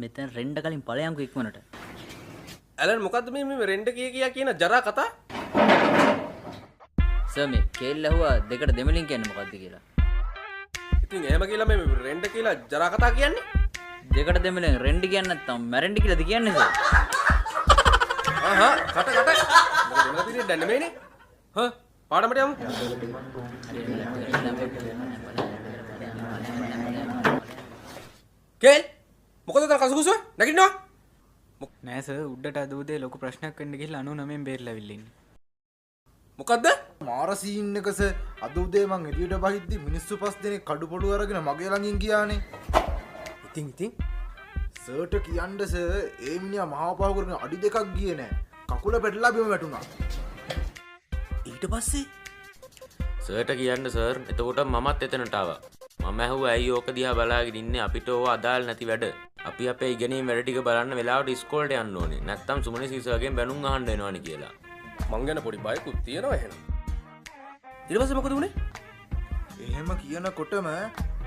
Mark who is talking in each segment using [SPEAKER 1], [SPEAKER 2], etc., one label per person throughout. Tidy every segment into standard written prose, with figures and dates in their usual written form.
[SPEAKER 1] මෙතන රෙන්ඩ කලින් ඵලයන්කෝ ඉක්මනට.
[SPEAKER 2] ඇලන් මොකද්ද මේ රෙන්ඩ කියා කියන ජරා කතා?
[SPEAKER 1] සර් මේ කේල් ඇහුවා දෙකට දෙමලින් කියන්නේ මොකද්ද කියලා.
[SPEAKER 2] ඉතින් එහෙම කියලා මේ රෙන්ඩ කියලා ජරා කතා කියන්නේ?
[SPEAKER 1] දෙකට දෙමලින් රෙන්ඩ කියන්නේ නැත්නම් මැරෙන්ඩ කියලාද කියන්නේ සර්?
[SPEAKER 2] කට මොකද දෙමළ පිළියෙත් දැන් නෙමෙයිනේ. පාඩමට යමු. කේල් මොකද තර කසුකුසුව නැගිටිනවා?
[SPEAKER 3] නෑ සර් උඩට අද උදේ ලොකු ප්‍රශ්නයක් වෙන්න ගිහලා 99 බේරලා අවිල්ල ඉන්නේ.
[SPEAKER 2] මොකද්ද?
[SPEAKER 4] මාර සීන් එක සර්. අද උදේ මං එළියට බහිද්දි මිනිස්සු 5 දෙනෙක් කඩුපොළු අරගෙන මගේ ළඟින් ගියානේ.
[SPEAKER 2] ඉතින්
[SPEAKER 4] සර්ට කියන්න සර් ඒ මිනිහා මහා පහ කරගෙන අඩි දෙකක් ගියේ නෑ. කකුල පැටලලා බිම වැටුණා.
[SPEAKER 2] ඊට පස්සේ
[SPEAKER 5] සර්ට කියන්න සර් එතකොට මමත් එතනට ආවා. මම ඇහුවා ඇයි ඕක දිහා බලාගෙන ඉන්නේ අපිට ඕව අදාළ නැති වැඩ. අපි අපේ ඉගෙනීම් වැඩ ටික බලන්න වෙලාවට ඉස්කෝලේට යන්න ඕනේ. නැත්තම් සුමනි සීසර්ගෙන් බැනුම් අහන්න වෙනවනේ කියලා.
[SPEAKER 2] මං ගැන පොඩි බයකුත් තියෙනවා එහෙනම්. ඊට පස්සේ මොකද උනේ?
[SPEAKER 4] එහෙම කියනකොටම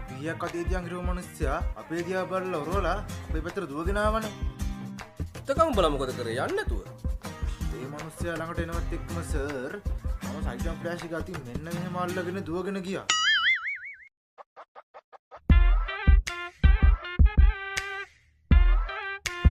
[SPEAKER 4] පිහියක් අතේ තියන් හිටපු මිනිස්සයා අපේ දිහා බලලා ඔරවලා අපේ පැත්තට දුවගෙන ආවනේ.
[SPEAKER 2] එතකම් උඹලා මොකද කරේ යන්නේ නැතුව?
[SPEAKER 4] ඒ මිනිස්සයා ළඟට එනවත් එක්කම සර් මම සයිඩ් ෆ්ලෑෂ් එක අතින් මෙන්න මෙහෙම අල්ලගෙන දුවගෙන ගියා.